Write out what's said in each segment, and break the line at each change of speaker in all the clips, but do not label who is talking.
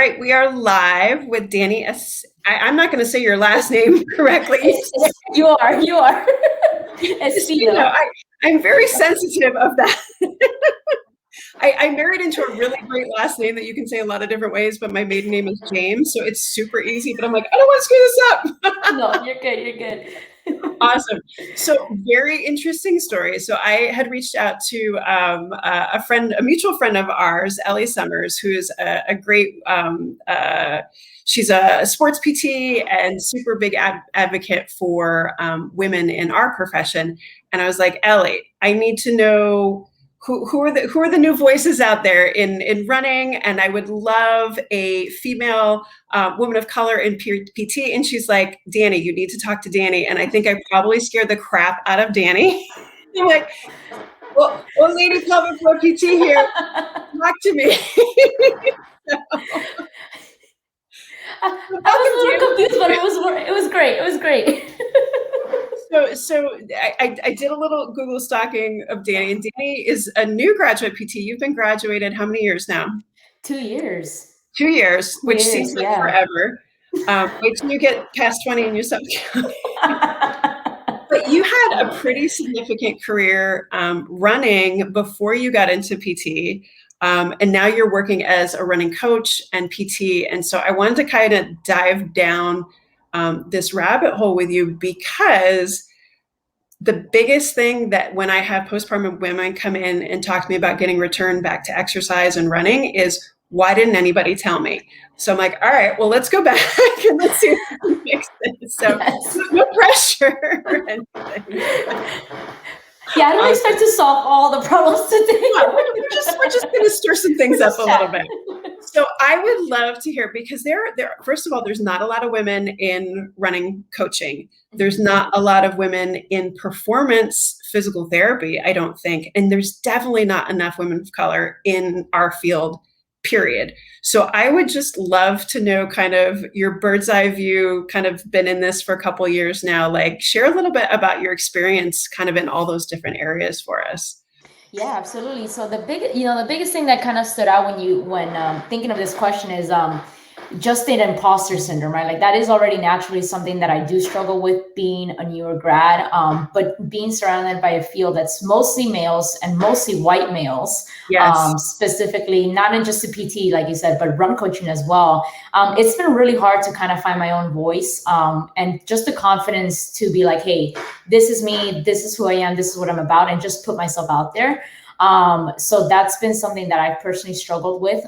right, we are live with Dani. I'm not going to say your last name correctly.
You are.
Espino. I'm very sensitive of that. I married into a really great last name that you can say a lot of different ways, but my maiden name is James, so it's super easy. But I'm like, I don't want to screw this up.
No, you're good. You're good.
Awesome. So very interesting story. So I had reached out to a mutual friend of ours, Ellie Summers, who is a great, she's a sports PT and super big advocate for women in our profession. And I was like, Ellie, I need to know who are the new voices out there in running, and I would love a female woman of color in PT. And she's like, Dani, you need to talk to Dani. And I think I probably scared the crap out of Dani. I'm like, well, lady pelvic floor PT here, talk to me.
I was a little confused, but it was great. It was great.
So I did a little Google stalking of Dani, and Dani is a new graduate PT. You've been graduated how many years now?
2 years.
2 years, which seems like forever. Wait till you get past 20 and you're so But you had a pretty significant career running before you got into PT. And now you're working as a running coach and PT. And so I wanted to kind of dive down this rabbit hole with you, because the biggest thing that when I have postpartum women come in and talk to me about getting returned back to exercise and running is, why didn't anybody tell me? So I'm like, all right, well, let's go back and let's see if we can fix this. So no pressure.
Yeah, I don't expect to solve all the problems today.
We're just going to stir some things up a little bit. So I would love to hear, because there, first of all, there's not a lot of women in running coaching. There's not a lot of women in performance physical therapy, I don't think. And there's definitely not enough women of color in our field, period. So I would just love to know kind of your bird's eye view, kind of been in this for a couple of years now, like share a little bit about your experience kind of in all those different areas for us.
Yeah, absolutely. So the biggest thing that kind of stood out when thinking of this question is just the imposter syndrome, right? Like that is already naturally something that I do struggle with being a newer grad, but being surrounded by a field that's mostly males and mostly white males, specifically, not in just the PT, like you said, but run coaching as well. It's been really hard to kind of find my own voice and just the confidence to be like, hey, this is me, this is who I am, this is what I'm about, and just put myself out there. So that's been something that I've personally struggled with.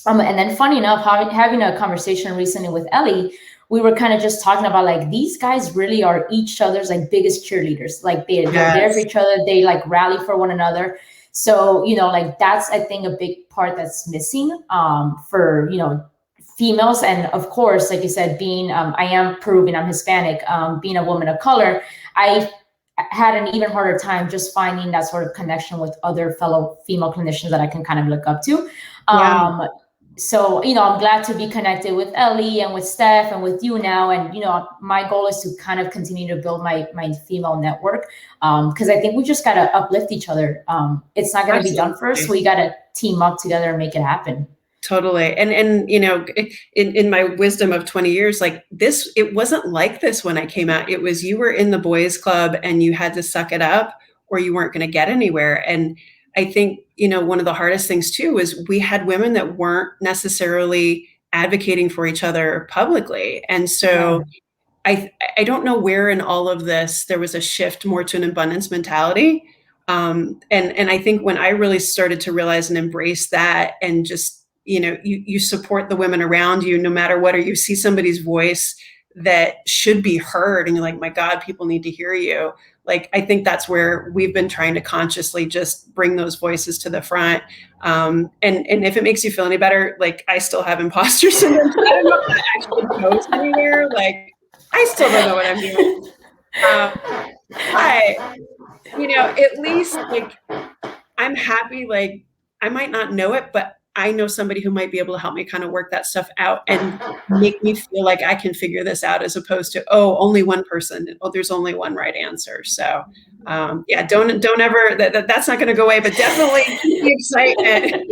And then funny enough, having a conversation recently with Ellie, we were kind of just talking about like, these guys really are each other's like biggest cheerleaders. Like they're there for each other. They like rally for one another. So, like that's, I think, a big part that's missing for, females. And of course, like you said, being, I am Peruvian, I'm Hispanic, being a woman of color, I had an even harder time just finding that sort of connection with other fellow female clinicians that I can kind of look up to. So, I'm glad to be connected with Ellie and with Steph and with you now. And, my goal is to kind of continue to build my female network because I think we just got to uplift each other. It's not going to be done first. We got to team up together and make it happen.
Totally. And in my wisdom of 20 years, like this, it wasn't like this when I came out. It was, you were in the boys club and you had to suck it up or you weren't going to get anywhere. And I think, one of the hardest things too was we had women that weren't necessarily advocating for each other publicly. And so I don't know where in all of this, there was a shift more to an abundance mentality. And I think when I really started to realize and embrace that and just, you support the women around you, no matter what, or you see somebody's voice that should be heard and you're like, my God, people need to hear you. Like, I think that's where we've been trying to consciously just bring those voices to the front. And if it makes you feel any better, like I still have imposter syndrome. I don't know if that actually goes anywhere. Like, I still don't know what I'm doing. At least like, I'm happy. Like, I might not know it, but I know somebody who might be able to help me kind of work that stuff out and make me feel like I can figure this out, as opposed to, only one person. Oh, there's only one right answer. So, don't ever, that's not going to go away, but definitely keep the excitement.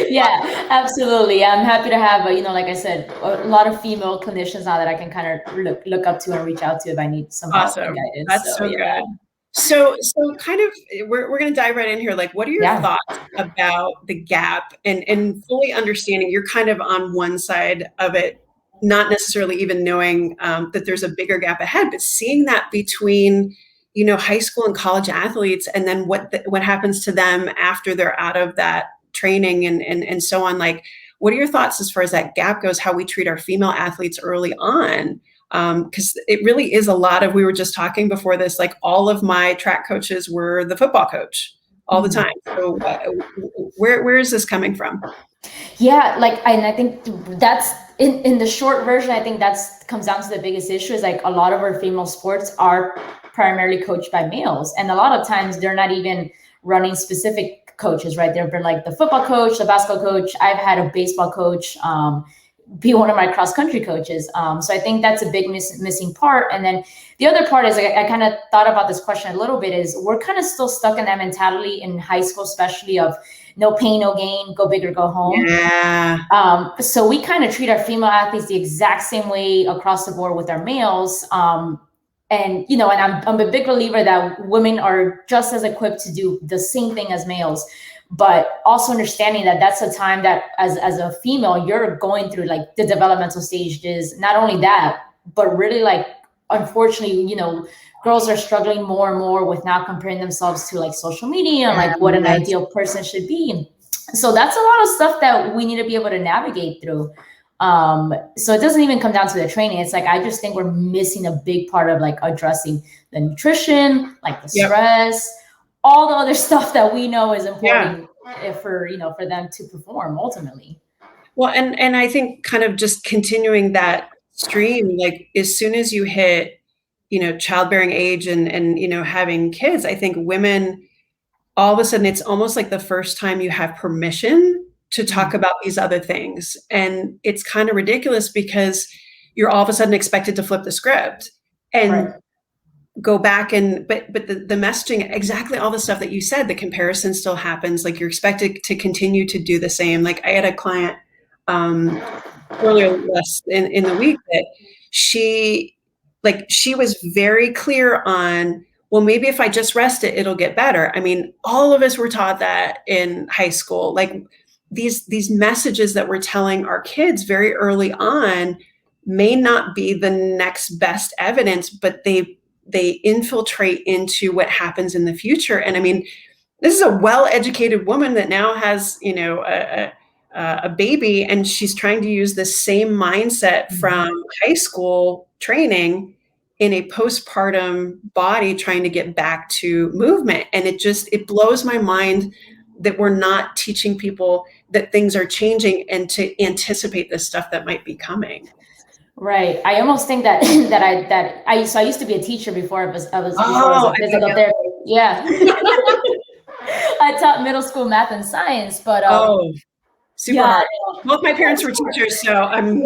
Yeah, absolutely. I'm happy to have, like I said, a lot of female clinicians now that I can kind of look up to and reach out to if I need some help and
Awesome.
guidance.
That's
So
so
yeah,
good. So kind of we're going to dive right in here. Like, what are your
yeah.
thoughts about the gap and fully understanding you're kind of on one side of it, not necessarily even knowing that there's a bigger gap ahead, but seeing that between, high school and college athletes, and then what happens to them after they're out of that training and so on. Like, what are your thoughts as far as that gap goes, how we treat our female athletes early on? Because it really is a lot of, we were just talking before this, like all of my track coaches were the football coach all the time. So where is this coming from?
Yeah, and I think that's in the short version. I think that's comes down to the biggest issue is like a lot of our female sports are primarily coached by males, and a lot of times they're not even running specific coaches, right? They've been like the football coach, the basketball coach. I've had a baseball coach be one of my cross country coaches. So I think that's a big missing part. And then the other part is I kind of thought about this question a little bit is we're kind of still stuck in that mentality in high school, especially of no pain, no gain, go big or go home.
Yeah.
So we kind of treat our female athletes the exact same way across the board with our males. And I'm a big believer that women are just as equipped to do the same thing as males, but also understanding that that's a time that as a female, you're going through like the developmental stages. Not only that, but really like, unfortunately, girls are struggling more and more with now comparing themselves to like social media and like what an ideal person should be. So that's a lot of stuff that we need to be able to navigate through. So it doesn't even come down to the training. It's like, I just think we're missing a big part of like addressing the nutrition, like the stress, all the other stuff that we know is important for them to perform ultimately.
Well, and I think kind of just continuing that stream, like as soon as you hit, childbearing age and having kids, I think women, all of a sudden, it's almost like the first time you have permission to talk about these other things. And it's kind of ridiculous because you're all of a sudden expected to flip the script and go back but the messaging, exactly all the stuff that you said, the comparison still happens. Like you're expected to continue to do the same. Like I had a client earlier in the week that she was very clear on, well, maybe if I just rest it, it'll get better. I mean, all of us were taught that in high school. Like these messages that we're telling our kids very early on may not be the next best evidence, but they infiltrate into what happens in the future. And I mean, this is a well-educated woman that now has, a baby, and she's trying to use the same mindset from high school training in a postpartum body, trying to get back to movement. And it blows my mind that we're not teaching people that things are changing and to anticipate the stuff that might be coming.
Right. I almost think that I used to be a teacher before I was a physical therapist. Yeah. I taught middle school math and science, but
super hard. Both my parents were teachers, so I'm.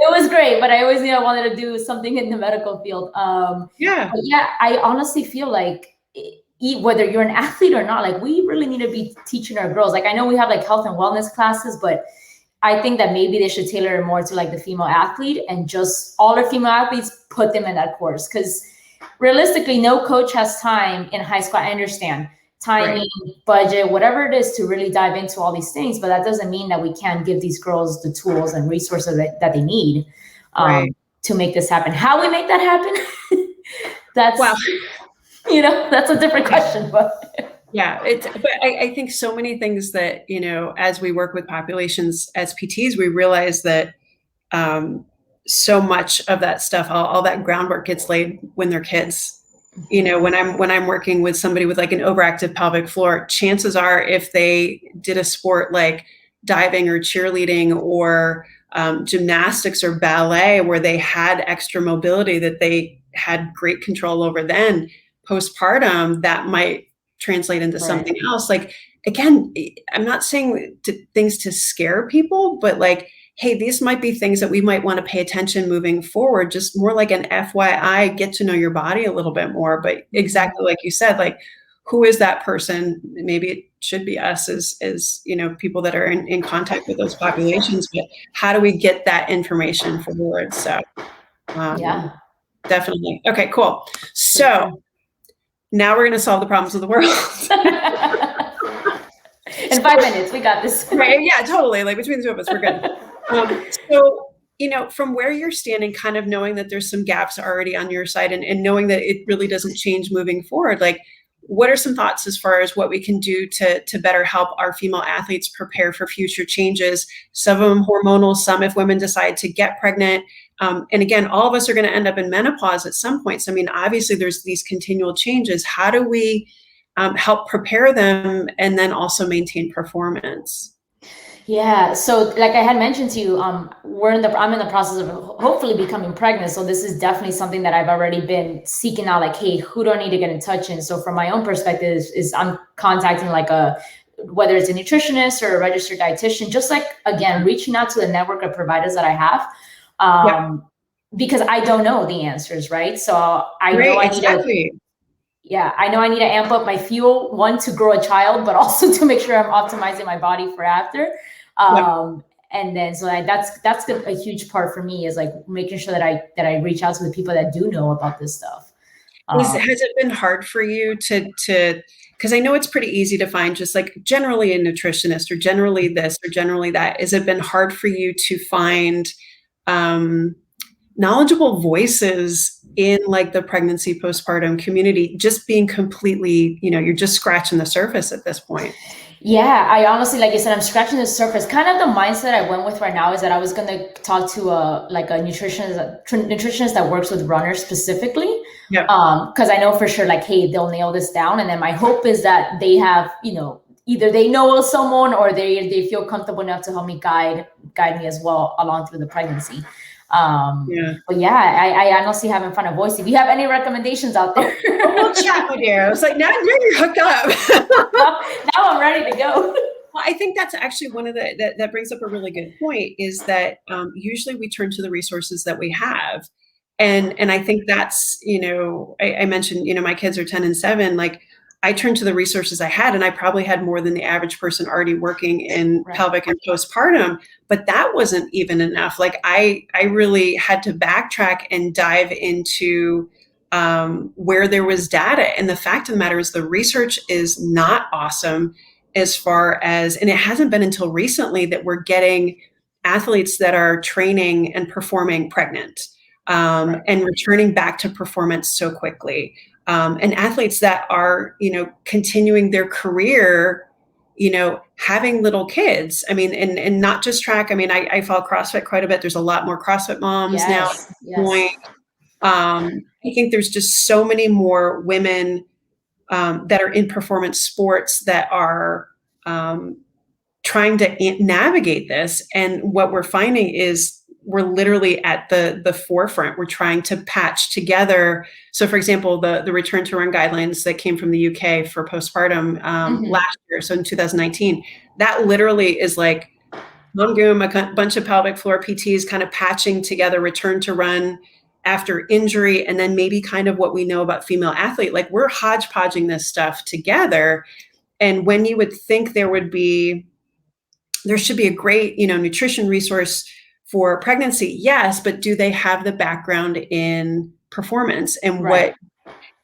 It was great, but I always knew I wanted to do something in the medical field. I honestly feel like whether you're an athlete or not, like we really need to be teaching our girls. Like I know we have like health and wellness classes, but I think that maybe they should tailor it more to like the female athlete and just all our female athletes, put them in that course. Because realistically, no coach has time in high school. I understand timing, budget, whatever it is to really dive into all these things. But that doesn't mean that we can't give these girls the tools and resources that they need to make this happen. How we make that happen, that's a different question. But
but I think so many things that, as we work with populations as PTs, we realize that so much of that stuff, all that groundwork gets laid when they're kids. When I'm working with somebody with like an overactive pelvic floor, chances are if they did a sport like diving or cheerleading or gymnastics or ballet where they had extra mobility that they had great control over, then postpartum, that might translate into something else. Like, again, I'm not saying things to scare people, but like, hey, these might be things that we might want to pay attention moving forward, just more like an FYI, get to know your body a little bit more. But exactly like you said, like, who is that person? Maybe it should be us as people that are in contact with those populations, but how do we get that information forward? So
Yeah,
definitely. Okay, cool. So now we're going to solve the problems of the world.
In 5 minutes, we got this.
Right? Yeah, totally. Like between the two of us, we're good. So, from where you're standing, kind of knowing that there's some gaps already on your side and knowing that it really doesn't change moving forward, like what are some thoughts as far as what we can do to better help our female athletes prepare for future changes? Some of them hormonal, some if women decide to get pregnant. And again, all of us are going to end up in menopause at some point. So, I mean, obviously there's these continual changes. How do we help prepare them and then also maintain performance?
Yeah. So like I had mentioned to you, I'm in the process of hopefully becoming pregnant. So this is definitely something that I've already been seeking out, like, hey, who do I need to get in touch? And so from my own perspective is I'm contacting whether it's a nutritionist or a registered dietitian, just like, again, reaching out to the network of providers that I have. Because I don't know the answers, right? So I know I need to, I know I need to amp up my fuel, one, to grow a child, but also to make sure I'm optimizing my body for after. And then, so that's a huge part for me, is like making sure that I reach out to the people that do know about this stuff.
Has it been hard for you to, because I know it's pretty easy to find just like generally a nutritionist or generally this or generally that. Has it been hard for you to find knowledgeable voices in like the pregnancy postpartum community, just being completely, you're just scratching the surface at this point?
Yeah, I honestly, like I said, I'm scratching the surface. Kind of the mindset I went with right now is that I was going to talk to a nutritionist that works with runners specifically.
Yeah.
Because I know for sure, like, hey, they'll nail this down. And then my hope is that they have, either they know of someone or they feel comfortable enough to help me guide me as well along through the pregnancy. But I honestly haven't found a voice. If you have any recommendations out there,
we'll chat with you. I was like, now you're hooked up.
now I'm ready to go.
Well, I think that's actually one of that brings up a really good point, is that usually we turn to the resources that we have. And I think that's, I mentioned, my kids are 10 and 7, like I turned to the resources I had, and I probably had more than the average person already working in pelvic and postpartum, but that wasn't even enough. Like I really had to backtrack and dive into where there was data. And the fact of the matter is the research is not awesome as far as, and it hasn't been until recently that we're getting athletes that are training and performing pregnant and returning back to performance so quickly. And athletes that are, continuing their career, having little kids. I mean, and not just track. I mean, I follow CrossFit quite a bit. There's a lot more CrossFit moms now. Yes. I think there's just so many more women that are in performance sports that are trying to navigate this. And what we're finding is we're literally at the forefront. We're trying to patch together. So for example, the return to run guidelines that came from the UK for postpartum last year, so in 2019, that literally is like Mom Goom, a bunch of pelvic floor PTs kind of patching together return to run after injury, and then maybe kind of what we know about female athlete. Like we're hodgepodging this stuff together. And when you would think there should be a great, nutrition resource for pregnancy, yes, but do they have the background in performance and what?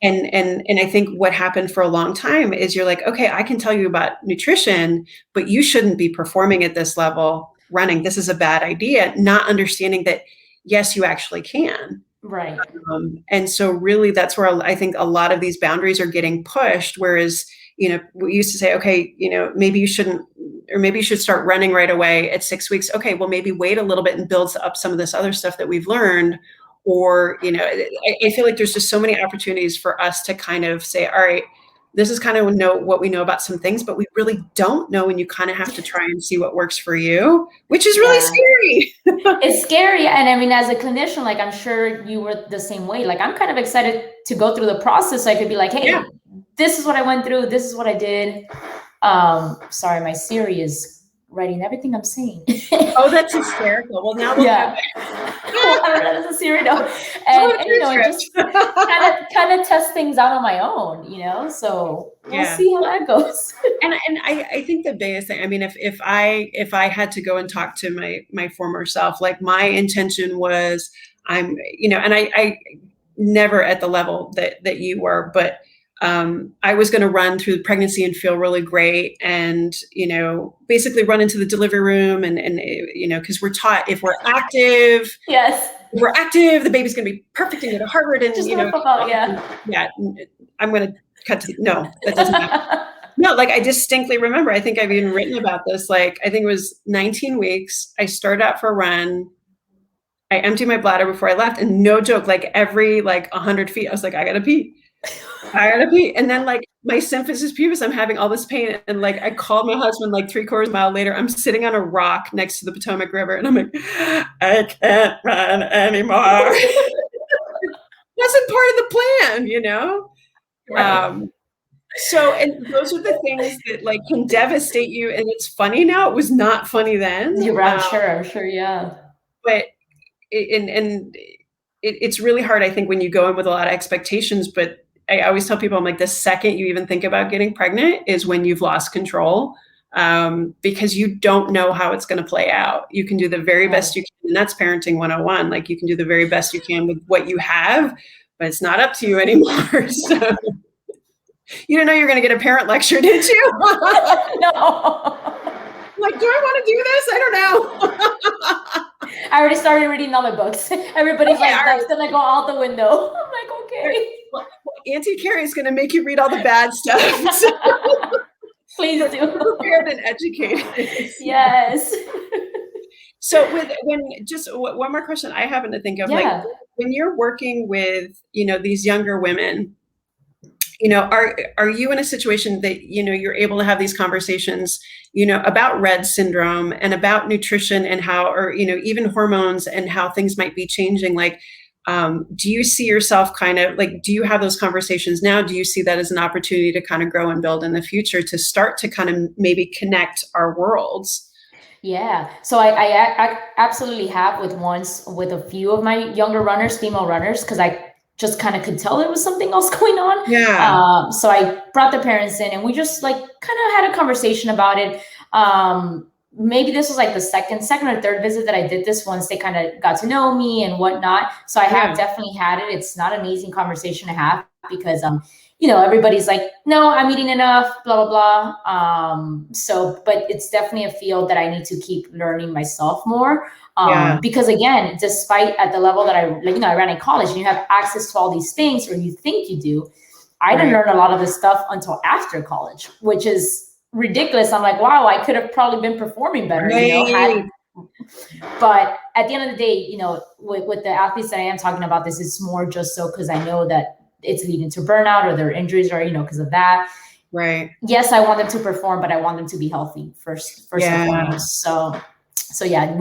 And I think what happened for a long time is you're like, okay, I can tell you about nutrition, but you shouldn't be performing at this level running. This is a bad idea. Not understanding that, yes, you actually can.
Right.
And so really that's where I think a lot of these boundaries are getting pushed. Whereas, we used to say, okay, maybe you shouldn't, or maybe you should start running right away at 6 weeks. Okay, well, maybe wait a little bit and build up some of this other stuff that we've learned. Or, I feel like there's just so many opportunities for us to kind of say, all right, this is kind of what we know about some things, but we really don't know. And you kind of have to try and see what works for you, which is really scary.
It's scary. And I mean, as a clinician, like, I'm sure you were the same way. Like, I'm kind of excited to go through the process. So I could be like, hey, this is what I went through. This is what I did. Sorry, my Siri is writing everything I'm saying.
Oh, that's hysterical. Well, now we'll
Yeah. Well, I read that as a series, and just kind of test things out on my own, so we'll see how that goes.
And I think the biggest thing, I mean, if I had to go and talk to my former self, like my intention was and I never at the level that you were, but I was going to run through the pregnancy and feel really great, and basically run into the delivery room, and because we're taught if we're active,
yes,
the baby's going to be perfect and go to Harvard, and
just yeah.
I'm going to cut to no, that doesn't happen. No, like I distinctly remember. I think I've even written about this. Like I think it was 19 weeks. I started out for a run. I emptied my bladder before I left, and no joke, like every 100 feet, I was like, I gotta pee. And then like my symphysis pubis, I'm having all this pain. And like, I called my husband like 3/4 mile later, I'm sitting on a rock next to the Potomac River. And I'm like, I can't run anymore. Wasn't part of the plan,
Right.
So, and those are the things that like can devastate you. And it's funny now, it was not funny then.
I'm sure. Yeah.
But it's really hard, I think, when you go in with a lot of expectations, but I always tell people, I'm like, the second you even think about getting pregnant is when you've lost control, because you don't know how it's going to play out. You can do the very best you can, and that's parenting 101. Like you can do the very best you can with what you have, but it's not up to you anymore. So you didn't know you were going to get a parent lecture, did you?
No.
Like, do I want to do this? I don't know.
I already started reading all the books. Everybody's like, that's going to go out the window. I'm like, okay.
Well, Auntie Carrie is going to make you read all the bad stuff.
Please do.
Prepared and educated.
Yes.
So just one more question I happen to think of, like when you're working with, these younger women, are you in a situation that, you're able to have these conversations, about Rett syndrome and about nutrition and how, or, even hormones and how things might be changing? Like, do you see yourself kind of like, do you have those conversations now? Do you see that as an opportunity to kind of grow and build in the future, to start to kind of maybe connect our worlds?
Yeah. So I absolutely have with a few of my younger runners, female runners, because I just kind of could tell there was something else going on.
Yeah.
So I brought the parents in and we just like kind of had a conversation about it. Maybe this was like the second or third visit that I did this, once they kind of got to know me and whatnot. So I have definitely had it. It's not an easy conversation to have because, everybody's like, no, I'm eating enough, blah, blah, blah. But it's definitely a field that I need to keep learning myself more. Because again, despite at the level that I ran in college and you have access to all these things, or you think you do, I didn't learn a lot of this stuff until after college, which is ridiculous. I'm like, wow, I could have probably been performing better, but at the end of the day, with the athletes that I am talking about, this is more just so because I know that it's leading to burnout or their injuries or, because of that.
Right.
Yes, I want them to perform, but I want them to be healthy first and foremost. So yeah,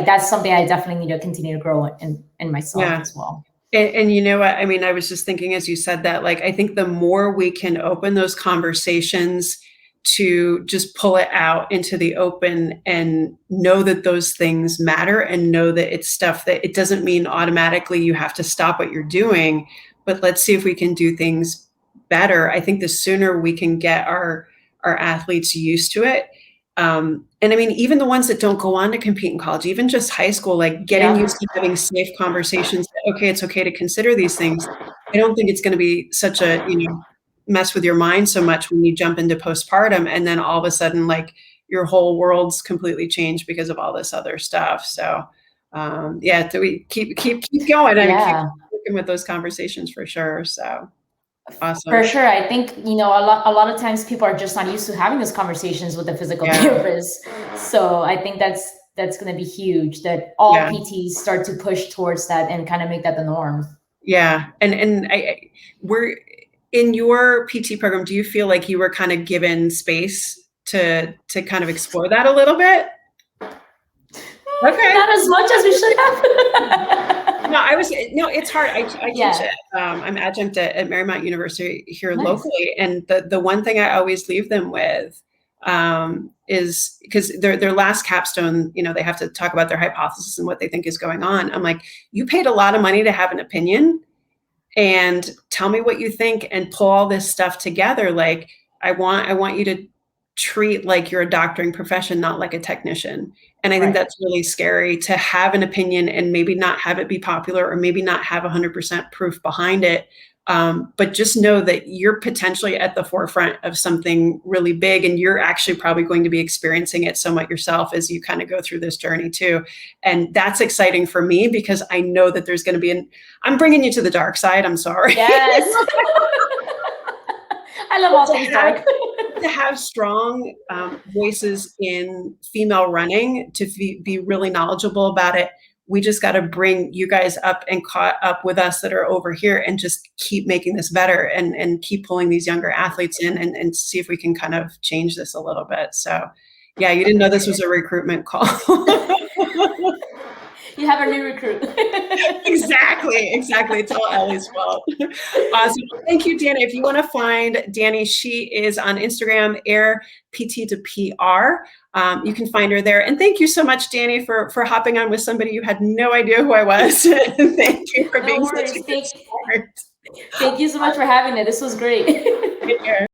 that's something I definitely need to continue to grow in myself as well.
And you know what? I mean, I was just thinking as you said that, like, I think the more we can open those conversations to just pull it out into the open and know that those things matter, and know that it's stuff that it doesn't mean automatically you have to stop what you're doing, but let's see if we can do things better. I think the sooner we can get our athletes used to it. And I mean, even the ones that don't go on to compete in college, even just high school, like getting used to having safe conversations. Okay, it's okay to consider these things. I don't think it's going to be such a, mess with your mind so much when you jump into postpartum and then all of a sudden, like your whole world's completely changed because of all this other stuff. So, so we keep going and keep working with those conversations for sure. So. Awesome.
For sure. I think, a lot of times people are just not used to having those conversations with the physical therapist. So I think that's going to be huge, that all PTs start to push towards that and kind of make that the norm. Yeah.
And we're in your PT program. Do you feel like you were kind of given space to kind of explore that a little bit?
Okay. Not as much as we should have.
No, it's hard. I teach it. I'm adjunct at Marymount University here locally. And the one thing I always leave them with is because their last capstone, you know, they have to talk about their hypothesis and what they think is going on. I'm like, you paid a lot of money to have an opinion, and tell me what you think and pull all this stuff together. Like, I want you to treat like you're a doctoring profession, not like a technician. And I think that's really scary, to have an opinion and maybe not have it be popular, or maybe not have 100% proof behind it. But just know that you're potentially at the forefront of something really big, and you're actually probably going to be experiencing it somewhat yourself as you kind of go through this journey too. And that's exciting for me, because I know that there's going to be I'm bringing you to the dark side. I'm sorry.
Yes. I love all things dark.
To have strong voices in female running, to be really knowledgeable about it. We just got to bring you guys up and caught up with us that are over here, and just keep making this better, and keep pulling these younger athletes in, and see if we can kind of change this a little bit. So yeah, you didn't know this was a recruitment call.
You have a new recruit.
Exactly. It's all Ellie's fault. Awesome. Thank you, Dani. If you want to find Dani, she is on Instagram, Air PT to PR. You can find her there. And thank you so much, Dani, for hopping on with somebody you had no idea who I was. Thank you for being such a good sport.
Thank you so much for having me. This was great.
Take care.